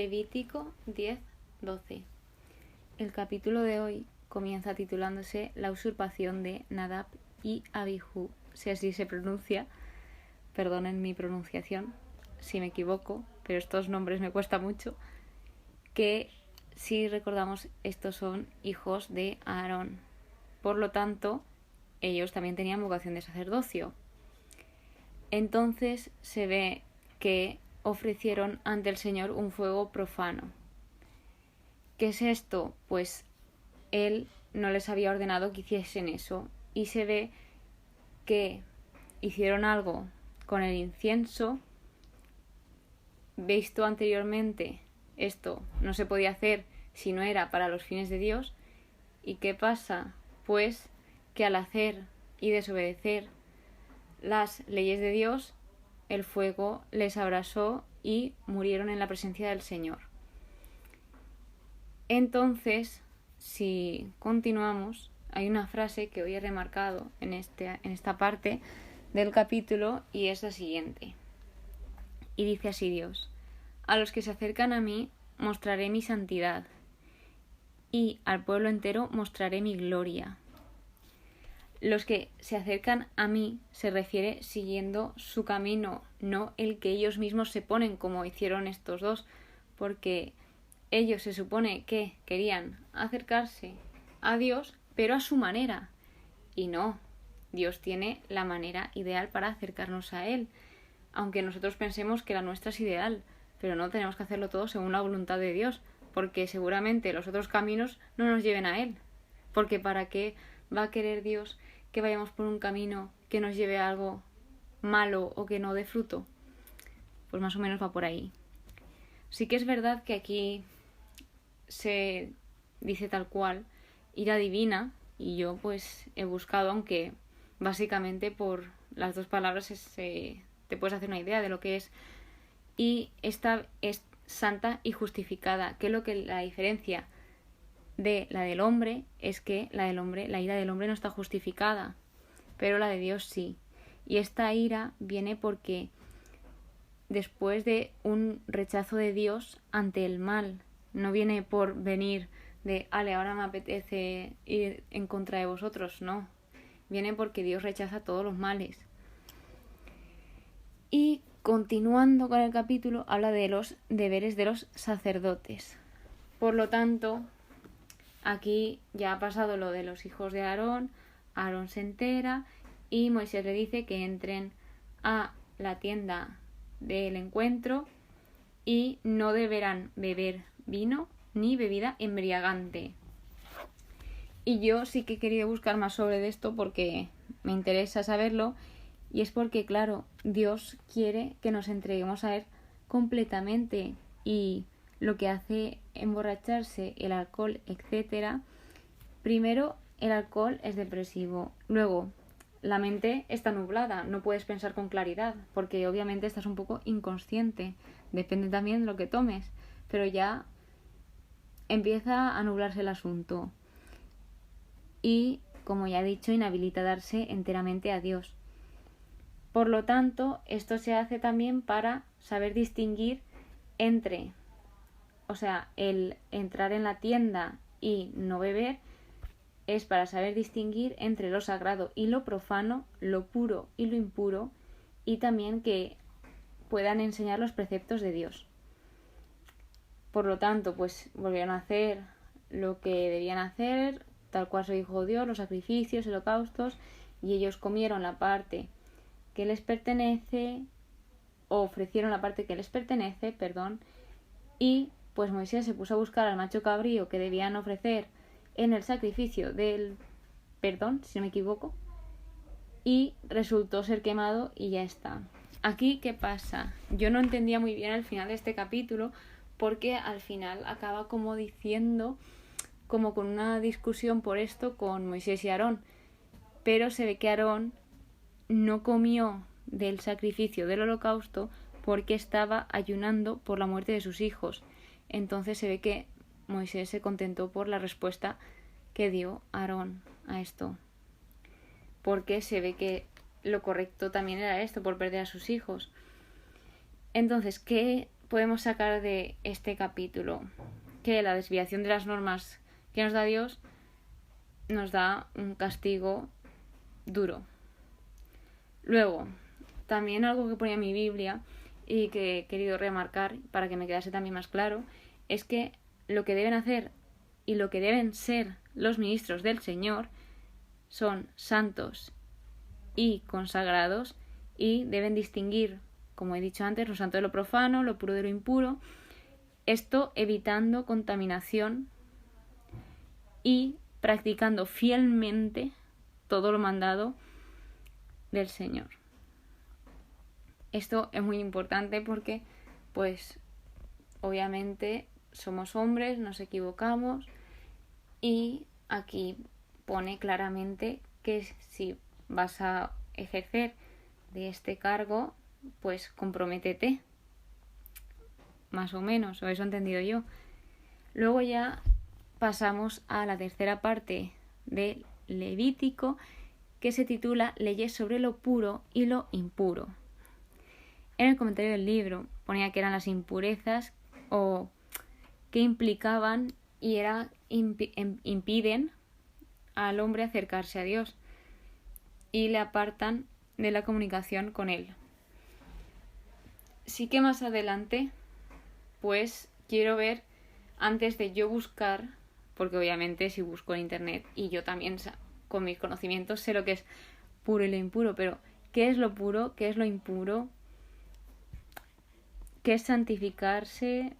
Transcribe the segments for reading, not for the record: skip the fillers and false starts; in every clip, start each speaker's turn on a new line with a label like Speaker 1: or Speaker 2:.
Speaker 1: Levítico 10:12. El capítulo de hoy comienza titulándose La usurpación de Nadab y Abihu, si así se pronuncia. Perdonen mi pronunciación si me equivoco, pero estos nombres me cuesta mucho. Que si recordamos, estos son hijos de Aarón. Por lo tanto, ellos también tenían vocación de sacerdocio. Entonces se ve que ofrecieron ante el Señor un fuego profano. ¿Qué es esto? Pues Él no les había ordenado que hiciesen eso, y se ve que hicieron algo con el incienso. Visto anteriormente, esto no se podía hacer si no era para los fines de Dios. ¿Y qué pasa? Pues que al hacer y desobedecer las leyes de Dios, el fuego les abrasó y murieron en la presencia del Señor. Entonces, si continuamos, hay una frase que hoy he remarcado en esta parte del capítulo, y es la siguiente. Y dice así Dios: a los que se acercan a mí mostraré mi santidad, y al pueblo entero mostraré mi gloria. Los que se acercan a mí se refiere siguiendo su camino, no el que ellos mismos se ponen como hicieron estos dos, porque ellos se supone que querían acercarse a Dios, pero a su manera. Y no, Dios tiene la manera ideal para acercarnos a Él, aunque nosotros pensemos que la nuestra es ideal, pero no, tenemos que hacerlo todo según la voluntad de Dios, porque seguramente los otros caminos no nos lleven a Él. Porque ¿para qué va a querer Dios que vayamos por un camino que nos lleve a algo malo o que no dé fruto? Pues más o menos va por ahí. Sí que es verdad que aquí se dice tal cual ira divina, y yo pues he buscado, aunque básicamente por las dos palabras te puedes hacer una idea de lo que es. Y esta es santa y justificada, que la diferencia de la del hombre es que la ira del hombre no está justificada, pero la de Dios sí. Y esta ira viene porque después de un rechazo de Dios ante el mal, no viene por venir de ahora me apetece ir en contra de vosotros, no. Viene porque Dios rechaza todos los males. Y continuando con el capítulo, habla de los deberes de los sacerdotes. Por lo tanto, aquí ya ha pasado lo de los hijos de Aarón. Aarón se entera y Moisés le dice que entren a la tienda del encuentro y no deberán beber vino ni bebida embriagante. Y yo sí que he querido buscar más sobre esto porque me interesa saberlo, y es porque, claro, Dios quiere que nos entreguemos a Él completamente, y lo que hace emborracharse, el alcohol, etcétera. Primero, el alcohol es depresivo. Luego, la mente está nublada, no puedes pensar con claridad, porque obviamente estás un poco inconsciente. Depende también de lo que tomes, pero ya empieza a nublarse el asunto. Y, como ya he dicho, inhabilita a darse enteramente a Dios. Por lo tanto, esto se hace también para saber distinguir entre, el entrar en la tienda y no beber es para saber distinguir entre lo sagrado y lo profano, lo puro y lo impuro, y también que puedan enseñar los preceptos de Dios. Por lo tanto, pues volvieron a hacer lo que debían hacer, tal cual se dijo Dios, los sacrificios, holocaustos, y ellos comieron la parte que les pertenece, o ofrecieron la parte que les pertenece, y pues Moisés se puso a buscar al macho cabrío que debían ofrecer en el sacrificio del perdón, si no me equivoco, y resultó ser quemado y ya está. Aquí, ¿qué pasa? Yo no entendía muy bien al final de este capítulo, porque al final acaba como diciendo, como con una discusión por esto con Moisés y Aarón, pero se ve que Aarón no comió del sacrificio del holocausto porque estaba ayunando por la muerte de sus hijos. Entonces se ve que Moisés se contentó por la respuesta que dio Aarón a esto, porque se ve que lo correcto también era esto, por perder a sus hijos. Entonces, ¿qué podemos sacar de este capítulo? Que la desviación de las normas que nos da Dios nos da un castigo duro. Luego, también algo que ponía en mi Biblia y que he querido remarcar para que me quedase también más claro, es que lo que deben hacer y lo que deben ser los ministros del Señor son santos y consagrados y deben distinguir, como he dicho antes, lo santo de lo profano, lo puro de lo impuro, esto evitando contaminación y practicando fielmente todo lo mandado del Señor. Esto es muy importante porque, pues, obviamente somos hombres, nos equivocamos y aquí pone claramente que si vas a ejercer de este cargo, pues comprométete, más o menos, o eso he entendido yo. Luego ya pasamos a la tercera parte de Levítico, que se titula Leyes sobre lo puro y lo impuro. En el comentario del libro ponía que eran las impurezas o que implicaban y impiden al hombre acercarse a Dios y le apartan de la comunicación con Él. Sí que más adelante, pues quiero ver, antes de yo buscar, porque obviamente si busco en internet y yo también con mis conocimientos sé lo que es puro y lo impuro, pero ¿qué es lo puro? ¿Qué es lo impuro? ¿Qué es santificarse?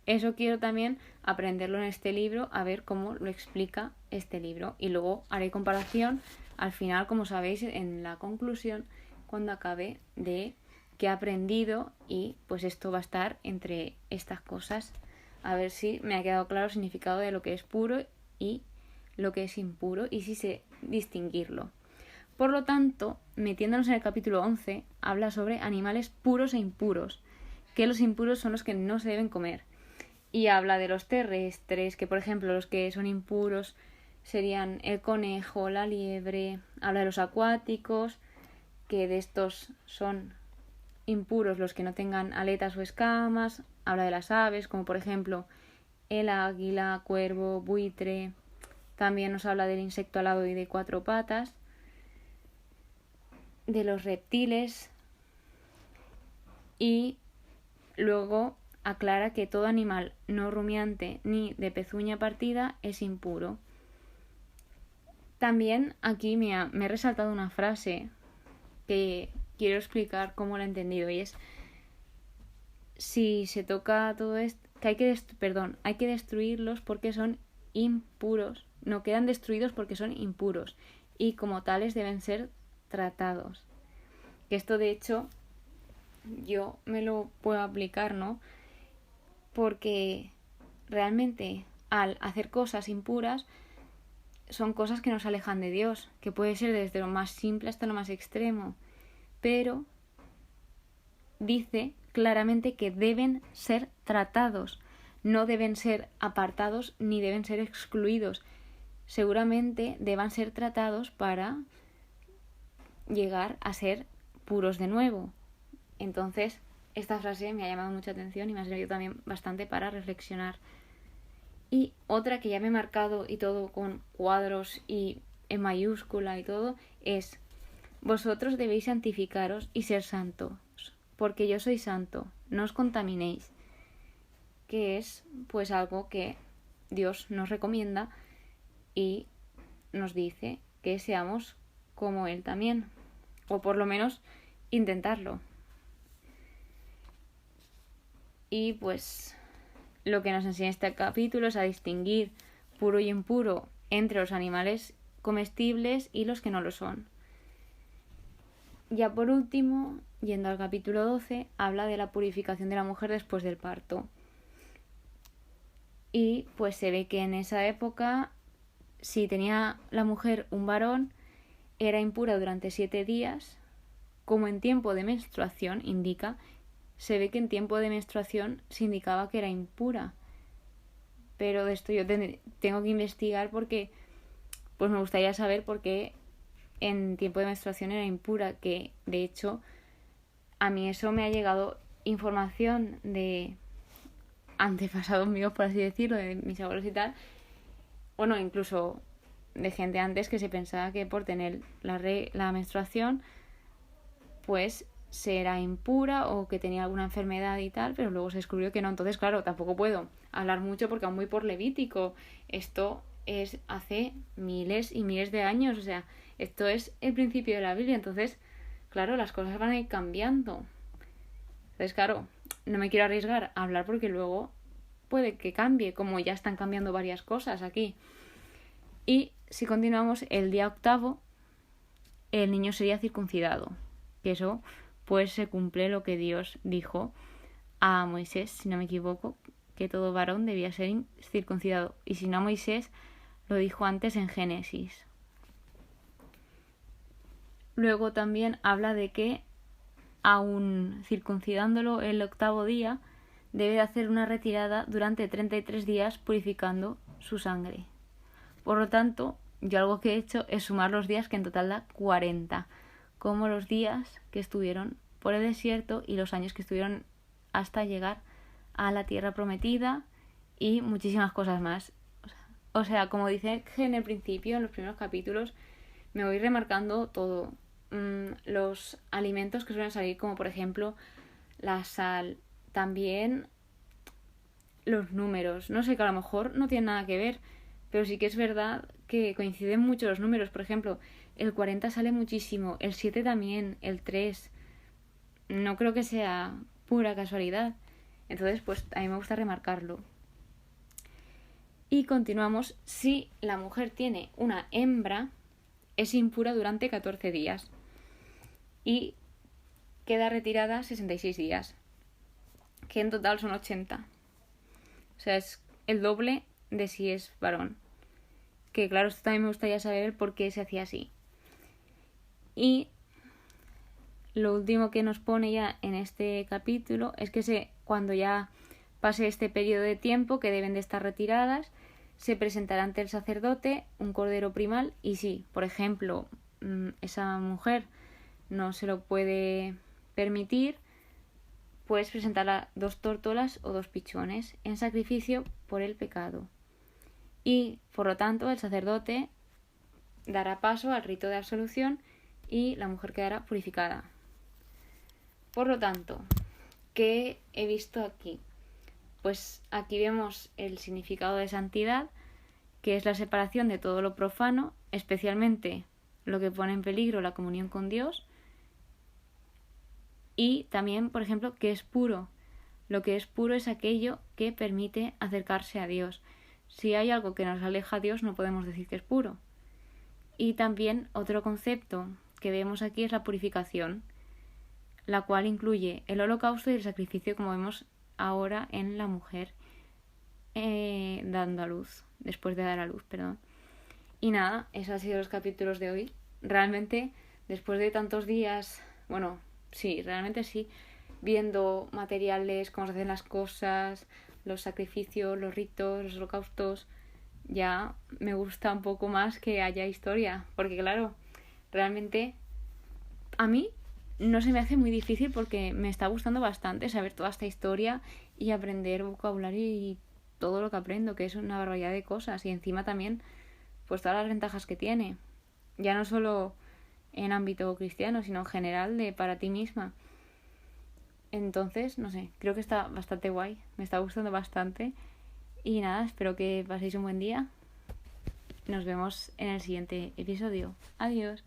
Speaker 1: Eso quiero también aprenderlo en este libro, a ver cómo lo explica este libro. Y luego haré comparación al final, como sabéis, en la conclusión, cuando acabe, de qué he aprendido, y pues esto va a estar entre estas cosas. A ver si me ha quedado claro el significado de lo que es puro y lo que es impuro y si sé distinguirlo. Por lo tanto, metiéndonos en el capítulo 11, habla sobre animales puros e impuros, que los impuros son los que no se deben comer. Y habla de los terrestres, que por ejemplo los que son impuros serían el conejo, la liebre. Habla de los acuáticos, que de estos son impuros los que no tengan aletas o escamas. Habla de las aves, como por ejemplo el águila, cuervo, buitre. También nos habla del insecto alado y de 4 patas. De los reptiles. Y luego aclara que todo animal no rumiante ni de pezuña partida es impuro. También aquí me he resaltado una frase que quiero explicar cómo la he entendido, y es: si se toca todo esto, que hay que destruirlos porque son impuros, no quedan destruidos porque son impuros y como tales deben ser tratados. Que esto de hecho yo me lo puedo aplicar, ¿no? Porque realmente al hacer cosas impuras son cosas que nos alejan de Dios, que puede ser desde lo más simple hasta lo más extremo, pero dice claramente que deben ser tratados, no deben ser apartados ni deben ser excluidos. Seguramente deban ser tratados para llegar a ser puros de nuevo. Entonces, esta frase me ha llamado mucha atención y me ha servido también bastante para reflexionar. Y otra que ya me he marcado y todo con cuadros y en mayúscula y todo es: vosotros debéis santificaros y ser santos, porque yo soy santo, no os contaminéis. Que es pues algo que Dios nos recomienda y nos dice que seamos como Él también, o por lo menos intentarlo. Y pues lo que nos enseña este capítulo es a distinguir puro y impuro entre los animales comestibles y los que no lo son. Ya por último, yendo al capítulo 12, habla de la purificación de la mujer después del parto. Y pues se ve que en esa época, si tenía la mujer un varón, era impura durante 7 días, como en tiempo de menstruación indica. Se ve que en tiempo de menstruación se indicaba que era impura. Pero de esto yo tengo que investigar porque pues me gustaría saber por qué en tiempo de menstruación era impura, que de hecho a mí eso me ha llegado información de antepasados míos, por así decirlo, de mis abuelos y tal, bueno, incluso de gente antes que se pensaba que por tener la menstruación pues se era impura o que tenía alguna enfermedad y tal, pero luego se descubrió que no. Entonces, claro, tampoco puedo hablar mucho porque aún muy por Levítico. Esto es hace miles y miles de años, o sea, esto es el principio de la Biblia. Entonces, claro, las cosas van a ir cambiando. Entonces, claro, no me quiero arriesgar a hablar porque luego puede que cambie, como ya están cambiando varias cosas aquí. Y si continuamos, el día 8, el niño sería circuncidado. Que eso, pues se cumple lo que Dios dijo a Moisés, si no me equivoco, que todo varón debía ser circuncidado. Y si no, a Moisés lo dijo antes en Génesis. Luego también habla de que, aun circuncidándolo el 8º día, debe de hacer una retirada durante 33 días purificando su sangre. Por lo tanto, yo algo que he hecho es sumar los días, que en total da 40, como los días que estuvieron por el desierto y los años que estuvieron hasta llegar a la tierra prometida y muchísimas cosas más. O sea, como dice en el principio, en los primeros capítulos, me voy remarcando todo. Los alimentos que suelen salir, como por ejemplo la sal, también los números. No sé, que a lo mejor no tienen nada que ver, pero sí que es verdad que coinciden mucho los números. Por ejemplo, el 40 sale muchísimo, el 7 también, el 3. No creo que sea pura casualidad. Entonces, pues a mí me gusta remarcarlo. Y continuamos. Si la mujer tiene una hembra, es impura durante 14 días. Y queda retirada 66 días. Que en total son 80. O sea, es el doble de si es varón. Que claro, esto también me gustaría saber por qué se hacía así. Y lo último que nos pone ya en este capítulo es que cuando ya pase este periodo de tiempo que deben de estar retiradas, se presentará ante el sacerdote un cordero primal y si, por ejemplo, esa mujer no se lo puede permitir, pues presentará 2 tórtolas o 2 pichones en sacrificio por el pecado. Y, por lo tanto, el sacerdote dará paso al rito de absolución y la mujer quedará purificada. Por lo tanto, ¿qué he visto aquí? Pues aquí vemos el significado de santidad, que es la separación de todo lo profano, especialmente lo que pone en peligro la comunión con Dios. Y también, por ejemplo, ¿qué es puro? Lo que es puro es aquello que permite acercarse a Dios. Si hay algo que nos aleja a Dios, no podemos decir que es puro. Y también otro concepto que vemos aquí es la purificación, la cual incluye el holocausto y el sacrificio, como vemos ahora en la mujer dando a luz, después de dar a luz, perdón. Y nada, esos han sido los capítulos de hoy. Realmente, después de tantos días, bueno, sí, realmente sí, viendo materiales, cómo se hacen las cosas, los sacrificios, los ritos, los holocaustos, ya me gusta un poco más que haya historia, porque claro, realmente a mí no se me hace muy difícil porque me está gustando bastante saber toda esta historia y aprender vocabulario y todo lo que aprendo, que es una barbaridad de cosas, y encima también pues todas las ventajas que tiene, ya no solo en ámbito cristiano, sino en general para ti misma. Entonces, no sé, creo que está bastante guay, me está gustando bastante. Y nada, espero que paséis un buen día. Nos vemos en el siguiente episodio. Adiós.